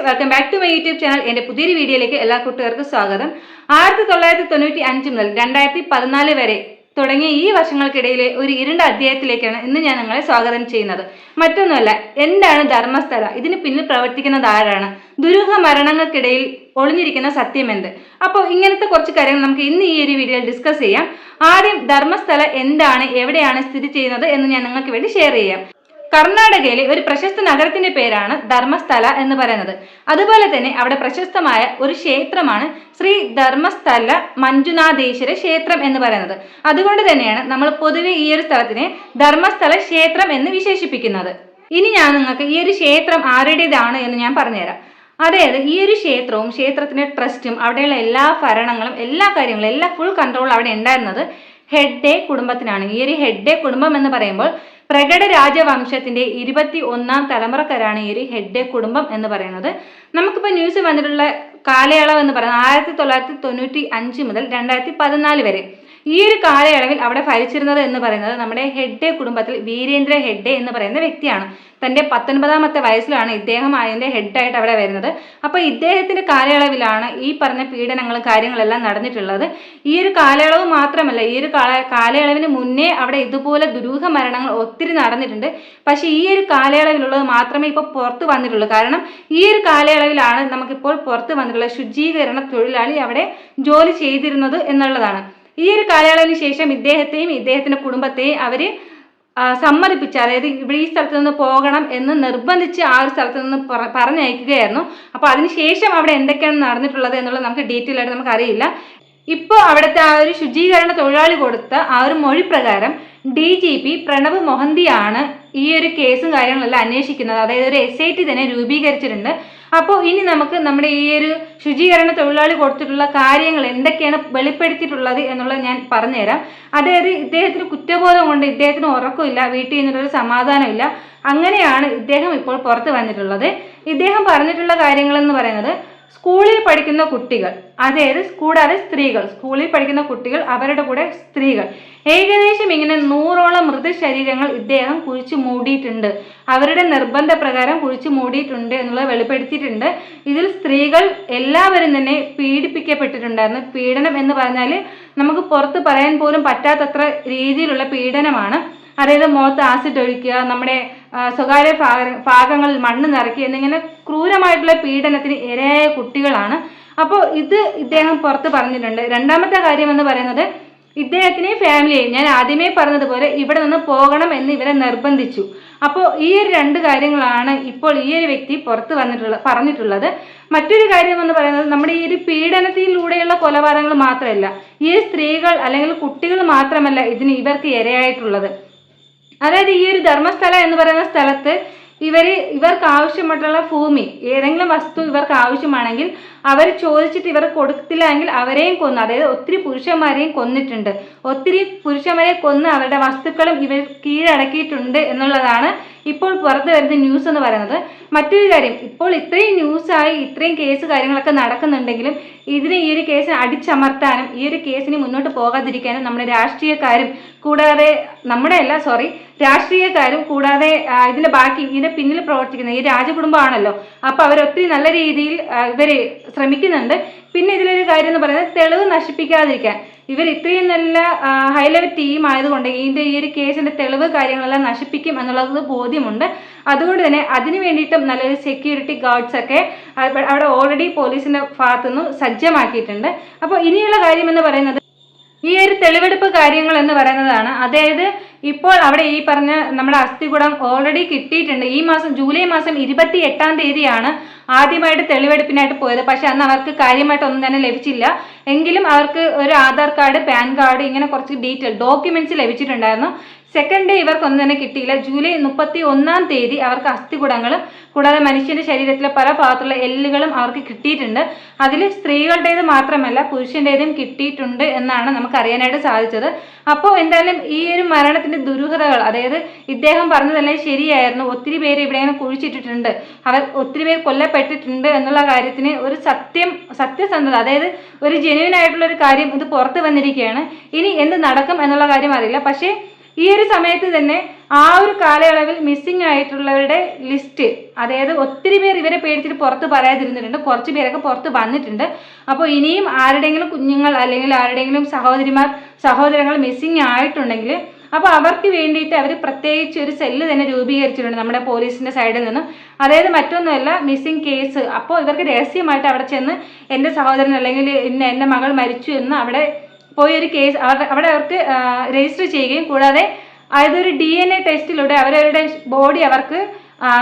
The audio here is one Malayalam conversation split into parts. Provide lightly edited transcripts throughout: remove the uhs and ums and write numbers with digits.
Welcome back to my YouTube channel. എൻ്റെ പുതിയൊരു വീഡിയോയിലേക്ക് എല്ലാ കൂട്ടുകാർക്കും സ്വാഗതം. 1995 മുതൽ 2014 വരെ തുടങ്ങിയ ഈ വർഷങ്ങൾക്കിടയിലെ ഒരു ഇരുണ്ട അധ്യായത്തിലേക്കാണ് ഇന്ന് ഞാൻ നിങ്ങളെ സ്വാഗതം ചെയ്യുന്നത്. മറ്റൊന്നുമല്ല, എന്താണ് ധർമ്മസ്ഥല, ഇതിന് പിന്നിൽ പ്രവർത്തിക്കുന്നത് ആരാണ്, ദുരൂഹ മരണങ്ങൾക്കിടയിൽ ഒളിഞ്ഞിരിക്കുന്ന സത്യമെന്ത്. അപ്പോൾ ഇങ്ങനത്തെ കുറച്ച് കാര്യങ്ങൾ നമുക്ക് ഇന്ന് ഈ ഒരു വീഡിയോയിൽ ഡിസ്കസ് ചെയ്യാം. ആദ്യം ധർമ്മസ്ഥല എന്താണ്, എവിടെയാണ് സ്ഥിതി ചെയ്യുന്നത് എന്ന് ഞാൻ നിങ്ങൾക്ക് വേണ്ടി ഷെയർ ചെയ്യാം. കർണാടകയിലെ ഒരു പ്രശസ്ത നഗരത്തിന്റെ പേരാണ് ധർമ്മസ്ഥല എന്ന് പറയുന്നത്. അതുപോലെ തന്നെ അവിടെ പ്രശസ്തമായ ഒരു ക്ഷേത്രമാണ് ശ്രീ ധർമ്മസ്ഥല മഞ്ജുനാഥേശ്വര ക്ഷേത്രം എന്ന് പറയുന്നത്. അതുകൊണ്ട് തന്നെയാണ് നമ്മൾ പൊതുവെ ഈ ഒരു സ്ഥലത്തിനെ ധർമ്മസ്ഥല ക്ഷേത്രം എന്ന് വിശേഷിപ്പിക്കുന്നത്. ഇനി ഞാൻ നിങ്ങൾക്ക് ഈ ഒരു ക്ഷേത്രം ആരുടേതാണ് എന്ന് ഞാൻ പറഞ്ഞുതരാം. അതായത് ഈ ഒരു ക്ഷേത്രവും ക്ഷേത്രത്തിന്റെ ട്രസ്റ്റും അവിടെയുള്ള എല്ലാ ഭരണങ്ങളും എല്ലാ കാര്യങ്ങളും എല്ലാ ഫുൾ കൺട്രോളും അവിടെ ഉണ്ടായിരുന്നത് ഹെഗ്ഡെ കുടുംബത്തിനാണ്. ഈ ഒരു ഹെഗ്ഡെ കുടുംബം എന്ന് പറയുമ്പോൾ പ്രകട രാജവംശത്തിന്റെ 21ാം തലമുറക്കാരാണ് ഈ ഒരു ഹെഗ്ഡെ കുടുംബം എന്ന് പറയുന്നത്. നമുക്കിപ്പോൾ ന്യൂസ് വന്നിട്ടുള്ള കാലയളവ് എന്ന് പറയുന്നത് 1995 മുതൽ 2014 വരെ. ഈ ഒരു കാലയളവിൽ അവിടെ ഭരിച്ചിരുന്നത് എന്ന് പറയുന്നത് നമ്മുടെ ഹെഗ്ഡെ കുടുംബത്തിൽ വീരേന്ദ്ര ഹെഗ്ഡെ എന്ന് പറയുന്ന വ്യക്തിയാണ്. തൻ്റെ 19ാമത്തെ വയസ്സിലാണ് ഇദ്ദേഹം അതിൻ്റെ ഹെഡായിട്ട് അവിടെ വരുന്നത്. അപ്പോൾ ഇദ്ദേഹത്തിൻ്റെ കാലയളവിലാണ് ഈ പറഞ്ഞ പീഡനങ്ങളും കാര്യങ്ങളെല്ലാം നടന്നിട്ടുള്ളത്. ഈ ഒരു കാലയളവ് മാത്രമല്ല, ഈ ഒരു കാലയളവിന് മുന്നേ അവിടെ ഇതുപോലെ ദുരൂഹ മരണങ്ങൾ ഒത്തിരി നടന്നിട്ടുണ്ട്. പക്ഷേ ഈ ഒരു കാലയളവിലുള്ളത് മാത്രമേ ഇപ്പോൾ പുറത്ത് വന്നിട്ടുള്ളൂ. കാരണം ഈ ഒരു കാലയളവിലാണ് നമുക്കിപ്പോൾ പുറത്ത് വന്നിട്ടുള്ള ശുചീകരണ തൊഴിലാളി അവിടെ ജോലി ചെയ്തിരുന്നത് എന്നുള്ളതാണ്. ഈ ഒരു കാലയളവിന് ശേഷം ഇദ്ദേഹത്തെയും ഇദ്ദേഹത്തിൻ്റെ കുടുംബത്തെയും അവർ സമ്മതിപ്പിച്ച്, അതായത് ഇവിടെ ഈ സ്ഥലത്ത് നിന്ന് പോകണം എന്ന് നിർബന്ധിച്ച് ആ ഒരു സ്ഥലത്ത് നിന്ന് പറഞ്ഞയക്കുകയായിരുന്നു. അപ്പോൾ അതിനുശേഷം അവിടെ എന്തൊക്കെയാണ് നടന്നിട്ടുള്ളത് എന്നുള്ളത് നമുക്ക് ഡീറ്റെയിൽ ആയിട്ട് നമുക്ക് അറിയില്ല. ഇപ്പോൾ അവിടുത്തെ ആ ഒരു ശുചീകരണ തൊഴിലാളി കൊടുത്ത ആ ഒരു മൊഴി പ്രകാരം DGP പ്രണബ് മൊഹന്തിയാണ് ഈ ഒരു കേസും കാര്യങ്ങളെല്ലാം അന്വേഷിക്കുന്നത്. അതായത് ഒരു SIT തന്നെ രൂപീകരിച്ചിട്ടുണ്ട്. അപ്പോൾ ഇനി നമുക്ക് നമ്മുടെ ഈ ഒരു ശുചീകരണ തൊഴിലാളി കൊടുത്തിട്ടുള്ള കാര്യങ്ങൾ എന്തൊക്കെയാണ് വെളിപ്പെടുത്തിയിട്ടുള്ളത് എന്നുള്ളത് ഞാൻ പറഞ്ഞുതരാം. അതായത് ഇദ്ദേഹത്തിന് കുറ്റബോധം കൊണ്ട് ഇദ്ദേഹത്തിന് ഉറക്കമില്ല, വീട്ടിൽ നിന്നൊരു സമാധാനമില്ല. അങ്ങനെയാണ് ഇദ്ദേഹം ഇപ്പോൾ പുറത്ത് വന്നിട്ടുള്ളത്. ഇദ്ദേഹം പറഞ്ഞിട്ടുള്ള കാര്യങ്ങൾ എന്ന് പറയുന്നത്, സ്കൂളിൽ പഠിക്കുന്ന കുട്ടികൾ, അതായത് കൂടാതെ സ്ത്രീകൾ, സ്കൂളിൽ പഠിക്കുന്ന കുട്ടികൾ, അവരുടെ കൂടെ സ്ത്രീകൾ, ഏകദേശം ഇങ്ങനെ 100ഓളം മൃതശരീരങ്ങൾ ഇദ്ദേഹം കുഴിച്ചു മൂടിയിട്ടുണ്ട്. അവരുടെ നിർബന്ധപ്രകാരം കുഴിച്ചു മൂടിയിട്ടുണ്ട് എന്നുള്ളത് വെളിപ്പെടുത്തിയിട്ടുണ്ട്. ഇതിൽ സ്ത്രീകൾ എല്ലാവരും തന്നെ പീഡിപ്പിക്കപ്പെട്ടിട്ടുണ്ടായിരുന്നു. പീഡനം എന്ന് പറഞ്ഞാൽ നമുക്ക് പുറത്ത് പറയാൻ പോലും പറ്റാത്തത്ര രീതിയിലുള്ള പീഡനമാണ്. അതായത് മുഖത്ത് ആസിഡ് ഒഴിക്കുക, നമ്മുടെ സ്വകാര്യ ഭാഗങ്ങളിൽ മണ്ണ് നിറയ്ക്കുക എന്നിങ്ങനെ ക്രൂരമായിട്ടുള്ള പീഡനത്തിന് ഇരയായ കുട്ടികളാണ്. അപ്പോൾ ഇത് ഇദ്ദേഹം പുറത്ത് പറഞ്ഞിട്ടുണ്ട്. രണ്ടാമത്തെ കാര്യം എന്ന് പറയുന്നത്, ഇദ്ദേഹത്തിനെയും ഫാമിലിയെയും ഞാൻ ആദ്യമേ പറഞ്ഞതുപോലെ ഇവിടെ നിന്ന് പോകണം എന്ന് ഇവരെ നിർബന്ധിച്ചു. അപ്പോൾ ഈ ഒരു രണ്ട് കാര്യങ്ങളാണ് ഇപ്പോൾ ഈ ഒരു വ്യക്തി പുറത്ത് പറഞ്ഞിട്ടുള്ളത്. മറ്റൊരു കാര്യം എന്ന് പറയുന്നത്, നമ്മുടെ ഈ ഒരു പീഡനത്തിലൂടെയുള്ള കൊലപാതകങ്ങൾ മാത്രമല്ല, ഈ സ്ത്രീകൾ അല്ലെങ്കിൽ കുട്ടികൾ മാത്രമല്ല ഇവർക്ക് ഇരയായിട്ടുള്ളത്. അതായത് ഈ ഒരു ധർമ്മസ്ഥല എന്ന് പറയുന്ന സ്ഥലത്ത് ഇവർക്ക് ആവശ്യമായിട്ടുള്ള ഭൂമി, ഏതെങ്കിലും വസ്തു ഇവർക്ക് ആവശ്യമാണെങ്കിൽ അവർ ചോദിച്ചിട്ട് ഇവർ കൊടുത്തില്ല എങ്കിൽ അവരെയും കൊന്നു. അതായത് ഒത്തിരി പുരുഷന്മാരെയും കൊന്നിട്ടുണ്ട്. ഒത്തിരി പുരുഷന്മാരെ കൊന്ന് അവരുടെ വസ്തുക്കളും ഇവർ കീഴടക്കിയിട്ടുണ്ട് എന്നുള്ളതാണ് ഇപ്പോൾ പുറത്ത് വരുന്ന ന്യൂസ് എന്ന് പറയുന്നത്. മറ്റൊരു കാര്യം, ഇപ്പോൾ ഇത്രയും ന്യൂസായി ഇത്രയും കേസ് കാര്യങ്ങളൊക്കെ നടക്കുന്നുണ്ടെങ്കിലും ഈ ഒരു കേസിനെ അടിച്ചമർത്താനും ഈ ഒരു കേസിന് മുന്നോട്ട് പോകാതിരിക്കാനും നമ്മുടെ രാഷ്ട്രീയക്കാരും കൂടാതെ രാഷ്ട്രീയക്കാരും കൂടാതെ ഇതിന്റെ പിന്നിൽ പ്രവർത്തിക്കുന്ന ഈ രാജകുടുംബമാണല്ലോ. അപ്പോൾ അവരൊത്തിരി നല്ല രീതിയിൽ ഇവര് ശ്രമിക്കുന്നുണ്ട്. പിന്നെ ഇതിലൊരു കാര്യം എന്ന് പറയുന്നത്, തെളിവ് നശിപ്പിക്കാതിരിക്കാൻ ഇവർ ഇത്രയും നല്ല ഹൈ ലെവൽ ടീം ആയതുകൊണ്ട് ഈ ഒരു കേസിന്റെ തെളിവ് കാര്യങ്ങളെല്ലാം നശിപ്പിക്കും എന്നുള്ളത് ബോധ്യമുണ്ട്. അതുകൊണ്ട് തന്നെ അതിനു വേണ്ടിയിട്ടും നല്ലൊരു സെക്യൂരിറ്റി ഗാർഡ്സ് ഒക്കെ അവിടെ ഓൾറെഡി പോലീസിന്റെ ഭാഗത്തുനിന്ന് സജ്ജമാക്കിയിട്ടുണ്ട്. അപ്പോൾ ഇനിയുള്ള കാര്യം എന്ന് പറയുന്നത്, ഈ ഒരു തെളിവെടുപ്പ് കാര്യങ്ങൾ എന്ന് പറയുന്നതാണ്. അതായത് ഇപ്പോൾ അവിടെ ഈ പറഞ്ഞ നമ്മുടെ അസ്ഥികൂടം ഓൾറെഡി കിട്ടിയിട്ടുണ്ട്. ഈ മാസം ജൂലൈ മാസം 28ാം തീയതിയാണ് ആദ്യമായിട്ട് തെളിവെടുപ്പിനായിട്ട് പോയത്. പക്ഷെ അന്ന് അവർക്ക് കാര്യമായിട്ട് ഒന്നും തന്നെ ലഭിച്ചില്ല. എങ്കിലും അവർക്ക് ഒരു ആധാർ കാർഡ്, പാൻ കാർഡ്, ഇങ്ങനെ കുറച്ച് ഡീറ്റെയിൽ ഡോക്യുമെന്റ്സ് ലഭിച്ചിട്ടുണ്ടായിരുന്നു. സെക്കൻഡ് ഡേ ഇവർക്കൊന്നും തന്നെ കിട്ടിയില്ല. ജൂലൈ 31ാം തീയതി അവർക്ക് അസ്ഥികൂടങ്ങളും കൂടാതെ മനുഷ്യന്റെ ശരീരത്തിലെ പല ഭാഗത്തുള്ള എല്ലുകളും അവർക്ക് കിട്ടിയിട്ടുണ്ട്. അതിൽ സ്ത്രീകളുടേത് മാത്രമല്ല പുരുഷൻ്റെതും കിട്ടിയിട്ടുണ്ട് എന്നാണ് നമുക്ക് അറിയാനായിട്ട് സാധിച്ചത്. അപ്പോൾ എന്തായാലും ഈ ഒരു മരണത്തിന്റെ ദുരൂഹതകൾ, അതായത് ഇദ്ദേഹം പറഞ്ഞതെല്ലാം ശരിയായിരുന്നു, ഒത്തിരി പേര് ഇവിടെ കുഴിച്ചിട്ടിട്ടുണ്ട്, ഒത്തിരി പേര് കൊല്ലപ്പെട്ടിട്ടുണ്ട് എന്നുള്ള കാര്യത്തിന് ഒരു സത്യസന്ധത, അതായത് ഒരു ജെന്യുവൻ ആയിട്ടുള്ള ഒരു കാര്യം ഇത് പുറത്ത് വന്നിരിക്കുകയാണ്. ഇനി എന്ത് നടക്കും എന്നുള്ള കാര്യം അറിയില്ല. പക്ഷേ ഈ ഒരു സമയത്ത് തന്നെ ആ ഒരു കാലയളവിൽ മിസ്സിംഗ് ആയിട്ടുള്ളവരുടെ ലിസ്റ്റ്, അതായത് ഒത്തിരി പേർ ഇവരെ പേടിച്ചിട്ട് പുറത്ത് പറയാതിരുന്നിട്ടുണ്ട്, കുറച്ച് പേരൊക്കെ പുറത്ത് വന്നിട്ടുണ്ട്. അപ്പോൾ ഇനിയും ആരുടെയെങ്കിലും കുഞ്ഞുങ്ങൾ അല്ലെങ്കിൽ ആരുടെയെങ്കിലും സഹോദരങ്ങൾ മിസ്സിംഗ് ആയിട്ടുണ്ടെങ്കിൽ അപ്പോൾ അവർക്ക് വേണ്ടിയിട്ട് അവർ പ്രത്യേകിച്ച് ഒരു സെല്ല് തന്നെ രൂപീകരിച്ചിട്ടുണ്ട് നമ്മുടെ പോലീസിൻ്റെ സൈഡിൽ നിന്നും. അതായത് മറ്റൊന്നുമല്ല, മിസ്സിംഗ് കേസ്. അപ്പോൾ ഇവർക്ക് രഹസ്യമായിട്ട് അവിടെ ചെന്ന് എൻ്റെ സഹോദരൻ അല്ലെങ്കിൽ എൻ്റെ മകൾ മരിച്ചു എന്ന് അവിടെ പോയി ഒരു കേസ് അവിടെ അവർക്ക് രജിസ്റ്റർ ചെയ്യുകയും കൂടാതെ അതൊരു DNA ടെസ്റ്റിലൂടെ അവരവരുടെ ബോഡി അവർക്ക്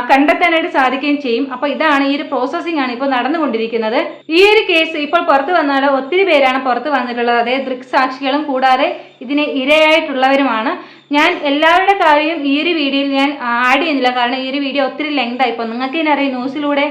കണ്ടെത്താനായിട്ട് സാധിക്കുകയും ചെയ്യും. അപ്പോൾ ഇതാണ് ഈ ഒരു പ്രോസസ്സിംഗ് ആണ് ഇപ്പോൾ നടന്നുകൊണ്ടിരിക്കുന്നത്. ഈ ഒരു കേസ് ഇപ്പോൾ പുറത്തു വന്നാൽ ഒത്തിരി പേരാണ് പുറത്ത് വന്നിട്ടുള്ളത്, അതായത് ദൃക്സാക്ഷികളും കൂടാതെ ഇതിന് ഇരയായിട്ടുള്ളവരുമാണ്. ഞാൻ എല്ലാവരുടെ കാര്യം ഈ ഒരു വീഡിയോയിൽ ഞാൻ ആഡ് ചെയ്യുന്നില്ല, കാരണം ഈ ഒരു വീഡിയോ ഒത്തിരി ലെങ്ത് ആയിപ്പോൾ നിങ്ങൾക്ക് തന്നെ അറിയാം, ന്യൂസിലൂടെ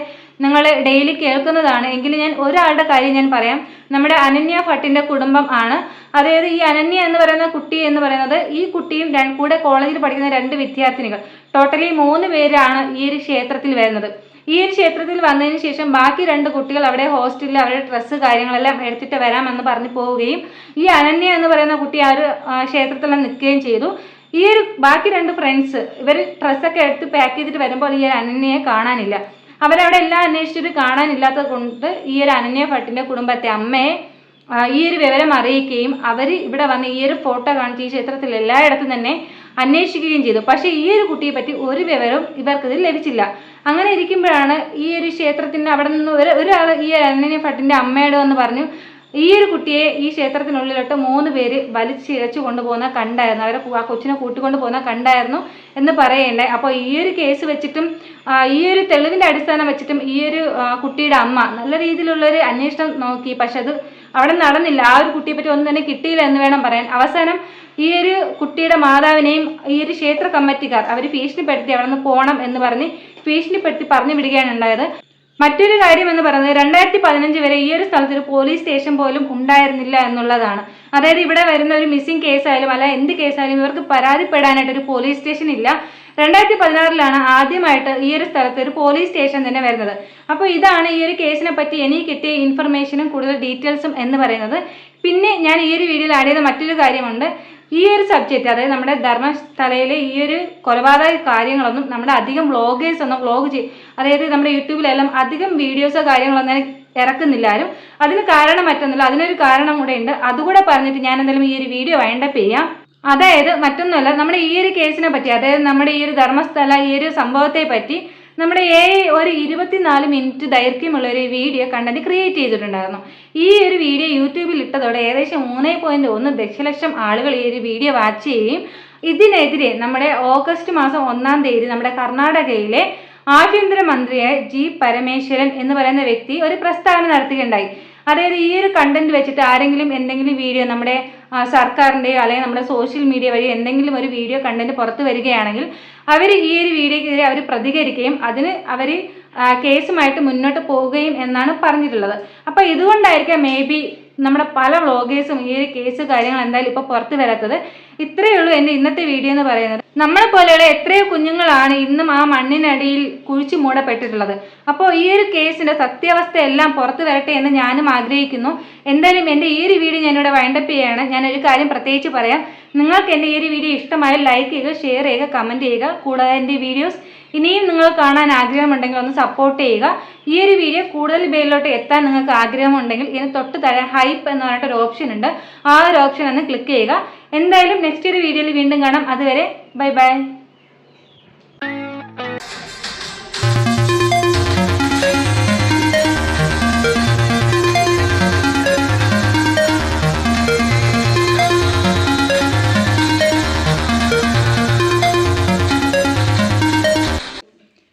നിങ്ങൾ ഡെയിലി കേൾക്കുന്നതാണ്. എങ്കിലും ഞാൻ ഒരാളുടെ കാര്യം ഞാൻ പറയാം. നമ്മുടെ അനന്യ ഭട്ടിൻ്റെ കുടുംബം ആണ്. അതായത് ഈ അനന്യ എന്ന് പറയുന്ന കുട്ടി എന്ന് പറയുന്നത് ഈ കുട്ടിയും കൂടെ കോളേജിൽ പഠിക്കുന്ന 2 വിദ്യാർത്ഥിനികൾ, ടോട്ടലി 3 പേരാണ് ഈ ഒരു ക്ഷേത്രത്തിൽ വരുന്നത്. ഈ ഒരു ക്ഷേത്രത്തിൽ വന്നതിന് ശേഷം ബാക്കി 2 കുട്ടികൾ അവിടെ ഹോസ്റ്റലിൽ അവരുടെ ഡ്രസ്സ് കാര്യങ്ങളെല്ലാം എടുത്തിട്ട് വരാമെന്ന് പറഞ്ഞു പോവുകയും ഈ അനന്യ എന്ന് പറയുന്ന കുട്ടി ആ ഒരു ക്ഷേത്രത്തിൽ നിൽക്കുകയും ചെയ്തു. ഈ ഒരു ബാക്കി 2 ഫ്രണ്ട്സ് ഇവർ ഡ്രസ്സൊക്കെ എടുത്ത് പാക്ക് ചെയ്തിട്ട് വരുമ്പോൾ ഈ ഒരു അനന്യയെ കാണാനില്ല. അവരവിടെ എല്ലാം അന്വേഷിച്ചിട്ട് കാണാനില്ലാത്തത് കൊണ്ട് ഈ ഒരു അനന്യ ഭട്ടിൻ്റെ കുടുംബത്തെ, അമ്മയെ ഈ ഒരു വിവരം അറിയിക്കുകയും അവർ ഇവിടെ വന്ന് ഈ ഒരു ഫോട്ടോ കാണിച്ച് ഈ ക്ഷേത്രത്തിൽ എല്ലായിടത്തും തന്നെ അന്വേഷിക്കുകയും ചെയ്തു. പക്ഷേ ഈ ഒരു കുട്ടിയെ പറ്റി ഒരു വിവരവും ഇവർക്കിത് ലഭിച്ചില്ല. അങ്ങനെ ഇരിക്കുമ്പോഴാണ് ഈ ഒരു ക്ഷേത്രത്തിൻ്റെ അവിടെ നിന്ന് ഒരാൾ ഈ അനന്യ ഭട്ടിൻ്റെ അമ്മയോട് വന്ന് പറഞ്ഞു, ഈ ഒരു കുട്ടിയെ ഈ ക്ഷേത്രത്തിനുള്ളിലോട്ട് 3 പേര് വലിച്ചിഴച്ചു കൊണ്ടുപോകുന്ന കണ്ടായിരുന്നു, അവരെ ആ കൊച്ചിനെ കൂട്ടിക്കൊണ്ട് പോകുന്ന കണ്ടായിരുന്നു എന്ന് പറയേണ്ടായി. അപ്പോൾ ഈ ഒരു കേസ് വെച്ചിട്ടും ഈ ഒരു തെളിവിൻ്റെ അടിസ്ഥാനം വെച്ചിട്ടും ഈ ഒരു കുട്ടിയുടെ അമ്മ നല്ല രീതിയിലുള്ളൊരു അന്വേഷണം നോക്കി. പക്ഷെ അത് അവിടെ നടന്നില്ല. ആ ഒരു കുട്ടിയെ പറ്റി ഒന്നും തന്നെ കിട്ടിയില്ല എന്ന് വേണം പറയാൻ. അവസാനം ഈ ഒരു കുട്ടിയുടെ മാതാവിനെയും ഈ ഒരു ക്ഷേത്ര കമ്മിറ്റിക്കാർ അവർ ഭീഷണിപ്പെടുത്തി അവിടെ നിന്ന് പോകണം എന്ന് പറഞ്ഞ് ഭീഷണിപ്പെടുത്തി പറഞ്ഞു വിടുകയാണ് ഉണ്ടായത്. മറ്റൊരു കാര്യം എന്ന് പറയുന്നത് 2015 വരെ ഈ ഒരു സ്ഥലത്ത് ഒരു പോലീസ് സ്റ്റേഷൻ പോലും ഉണ്ടായിരുന്നില്ല എന്നുള്ളതാണ്. അതായത് ഇവിടെ വരുന്ന ഒരു മിസ്സിംഗ് കേസായാലും അല്ല എന്ത് കേസായാലും ഇവർക്ക് പരാതിപ്പെടാനായിട്ട് ഒരു പോലീസ് സ്റ്റേഷൻ ഇല്ല. 2016 ആദ്യമായിട്ട് ഈ ഒരു സ്ഥലത്ത് ഒരു പോലീസ് സ്റ്റേഷൻ തന്നെ വരുന്നത്. അപ്പോൾ ഇതാണ് ഈ ഒരു കേസിനെ പറ്റി എനിക്ക് കിട്ടിയ ഇൻഫർമേഷനും കൂടുതൽ ഡീറ്റെയിൽസും എന്ന് പറയുന്നത്. പിന്നെ ഞാൻ ഈ ഒരു വീഡിയോയിൽ ആഡ് ചെയ്ത മറ്റൊരു കാര്യമുണ്ട്. ഈ ഒരു സബ്ജക്റ്റ്, അതായത് നമ്മുടെ ധർമ്മസ്ഥലയിലെ ഈ ഒരു കൊലപാതക കാര്യങ്ങളൊന്നും നമ്മുടെ അധികം വ്ളോഗേഴ്സ് ഒന്നും അതായത് നമ്മുടെ യൂട്യൂബിലെല്ലാം അധികം വീഡിയോസോ കാര്യങ്ങളൊന്നും ഇറക്കുന്നില്ല ആരും. അതിന് കാരണം മറ്റൊന്നുമില്ല, അതിനൊരു കാരണം കൂടെ ഉണ്ട്. അതുകൂടെ പറഞ്ഞിട്ട് ഞാൻ എന്തായാലും ഈ ഒരു വീഡിയോ വൈൻഡപ്പ് ചെയ്യാം. അതായത് മറ്റൊന്നുമല്ല, നമ്മുടെ ഈ ഒരു കേസിനെ പറ്റി, അതായത് നമ്മുടെ ഈ ഒരു ധർമ്മസ്ഥല ഈ ഒരു സംഭവത്തെ പറ്റി നമ്മുടെ ഒരു 24 മിനിറ്റ് ദൈർഘ്യമുള്ള ഒരു വീഡിയോ കണ്ടന്റ് ക്രിയേറ്റ് ചെയ്തിട്ടുണ്ടായിരുന്നു. ഈ ഒരു വീഡിയോ യൂട്യൂബിൽ ഇട്ടതോടെ ഏകദേശം 3.1 ദശലക്ഷം ആളുകൾ ഈ ഒരു വീഡിയോ വാച്ച് ചെയ്യുകയും ഇതിനെതിരെ നമ്മുടെ ഓഗസ്റ്റ് മാസം 1-ാം തീയതി നമ്മുടെ കർണാടകയിലെ ആഭ്യന്തരമന്ത്രിയായ ജി പരമേശ്വരൻ എന്ന് പറയുന്ന വ്യക്തി ഒരു പ്രസ്താവന നടത്തുകയുണ്ടായി. അതായത് ഈ ഒരു കണ്ടന്റ് വെച്ചിട്ട് ആരെങ്കിലും എന്തെങ്കിലും വീഡിയോ നമ്മുടെ സർക്കാരിൻ്റെയോ അല്ലെങ്കിൽ നമ്മുടെ സോഷ്യൽ മീഡിയ വഴി എന്തെങ്കിലും ഒരു വീഡിയോ കണ്ടന്റ് പുറത്തു വരികയാണെങ്കിൽ അവർ ഈ ഒരു വീഡിയോക്കെതിരെ അവർ പ്രതികരിക്കുകയും അതിന് അവർ കേസുമായിട്ട് മുന്നോട്ട് പോവുകയും എന്നാണ് പറഞ്ഞിട്ടുള്ളത്. അപ്പോൾ ഇതുകൊണ്ടായിരിക്കാം മേ ബി നമ്മുടെ പല വ്ളോഗേഴ്സും ഈ ഒരു കേസ് കാര്യങ്ങൾ എന്തായാലും ഇപ്പോൾ പുറത്ത് വരാത്തത്. ഇത്രയേ ഉള്ളൂ എൻ്റെ ഇന്നത്തെ വീഡിയോ എന്ന് പറയുന്നത്. നമ്മളെ പോലെയുള്ള എത്രയോ കുഞ്ഞുങ്ങളാണ് ഇന്നും ആ മണ്ണിനടിയിൽ കുഴിച്ചു മൂടപ്പെട്ടിട്ടുള്ളത്. അപ്പോൾ ഈ ഒരു കേസിൻ്റെ സത്യാവസ്ഥ എല്ലാം പുറത്ത് വരട്ടെ എന്ന് ഞാനും ആഗ്രഹിക്കുന്നു. എന്തായാലും എൻ്റെ ഈ ഒരു വീഡിയോ ഞാനിവിടെ വൈൻഡപ്പ് ചെയ്യുകയാണ്. ഞാനൊരു കാര്യം പ്രത്യേകിച്ച് പറയാം, നിങ്ങൾക്ക് എൻ്റെ ഈ ഒരു വീഡിയോ ഇഷ്ടമായാൽ ലൈക്ക് ചെയ്യുക, ഷെയർ ചെയ്യുക, കമൻറ്റ് ചെയ്യുക. കൂടാതെ എൻ്റെ വീഡിയോസ് ഇനിയും നിങ്ങൾ കാണാൻ ആഗ്രഹമുണ്ടെങ്കിൽ ഒന്ന് സപ്പോർട്ട് ചെയ്യുക. ഈ ഒരു വീഡിയോ കൂടുതൽ പേരിലോട്ട് എത്താൻ നിങ്ങൾക്ക് ആഗ്രഹമുണ്ടെങ്കിൽ ഇതിന് തൊട്ട് താഴെ ഹൈപ്പ് എന്ന് പറഞ്ഞിട്ടൊരു ഓപ്ഷൻ ഉണ്ട്, ആ ഒരു ഓപ്ഷൻ ഒന്ന് ക്ലിക്ക് ചെയ്യുക. എന്തായാലും നെക്സ്റ്റ് ഒരു വീഡിയോയിൽ വീണ്ടും കാണാം. അതുവരെ bye bye.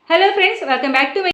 Hello friends, welcome back to my